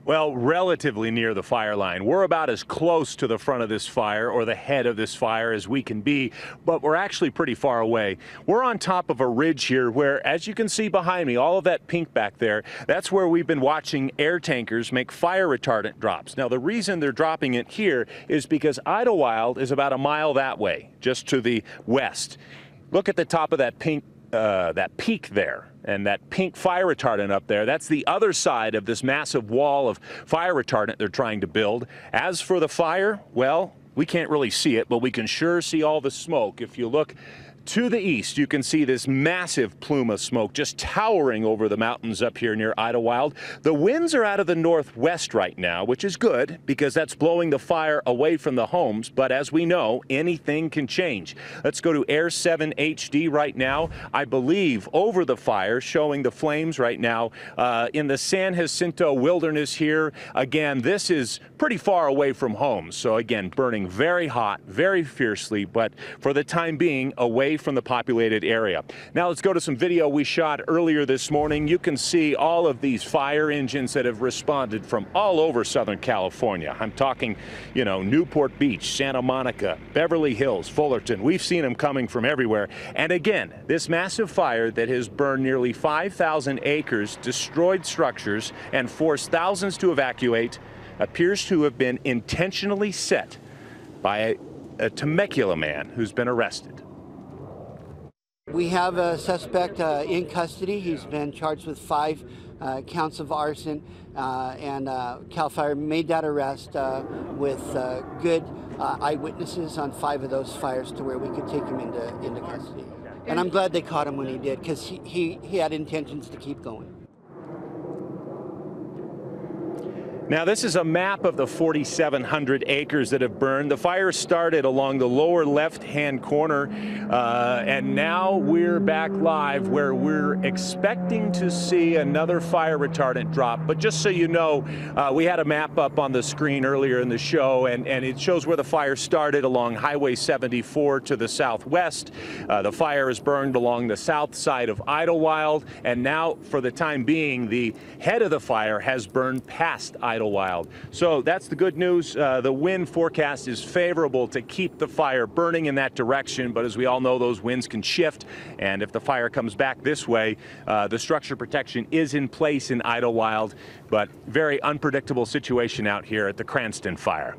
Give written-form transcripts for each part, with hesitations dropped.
Well, relatively near the fire line. We're about as close to the front of this fire or the head of this fire as we can be, but we're actually pretty far away. We're on top of a ridge here where, as you can see behind me, all of that pink back there, that's where we've been watching air tankers make fire retardant drops. Now, the reason they're dropping it here is because Idyllwild is about a mile that way, just to the west. Look at the top of that pink, that peak there. And that pink fire retardant up there, that's the other side of this massive wall of fire retardant they're trying to build. As for the fire, well, we can't really see it, but we can sure see all the smoke. If you look to the east, you can see this massive plume of smoke just towering over the mountains up here near Idyllwild. The winds are out of the northwest right now, which is good because that's blowing the fire away from the homes. But as we know, anything can change. Let's go to Air 7 HD right now. I believe over the fire, showing the flames right now in the San Jacinto wilderness here. Again, this is pretty far away from homes. So again, burning very hot, very fiercely, but for the time being, away from the populated area. Now let's go to some video we shot earlier this morning. You can see all of these fire engines that have responded from all over Southern California. I'm talking, you know, Newport Beach, Santa Monica, Beverly Hills, Fullerton. We've seen them coming from everywhere. And again, this massive fire that has burned nearly 5,000 acres, destroyed structures, and forced thousands to evacuate appears to have been intentionally set by a Temecula man who's been arrested. We have a suspect in custody. He's been charged with 5 counts of arson, and CAL FIRE made that arrest with good eyewitnesses on 5 of those fires to where we could take him into custody. And I'm glad they caught him when he did, because he had intentions to keep going. Now, this is a map of the 4,700 acres that have burned. The fire started along the lower left-hand corner, and now we're back live where we're expecting to see another fire retardant drop. But just so you know, we had a map up on the screen earlier in the show, and it shows where the fire started along Highway 74 to the southwest. The fire is burned along the south side of Idyllwild, and now, for the time being, the head of the fire has burned past Idyllwild. So that's the good news. The wind forecast is favorable to keep the fire burning in that direction, but as we all know, those winds can shift, and if the fire comes back this way, the structure protection is in place in Idyllwild, but very unpredictable situation out here at the Cranston Fire.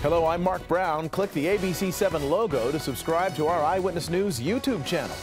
Hello, I'm Mark Brown. Click the ABC7 logo to subscribe to our Eyewitness News YouTube channel.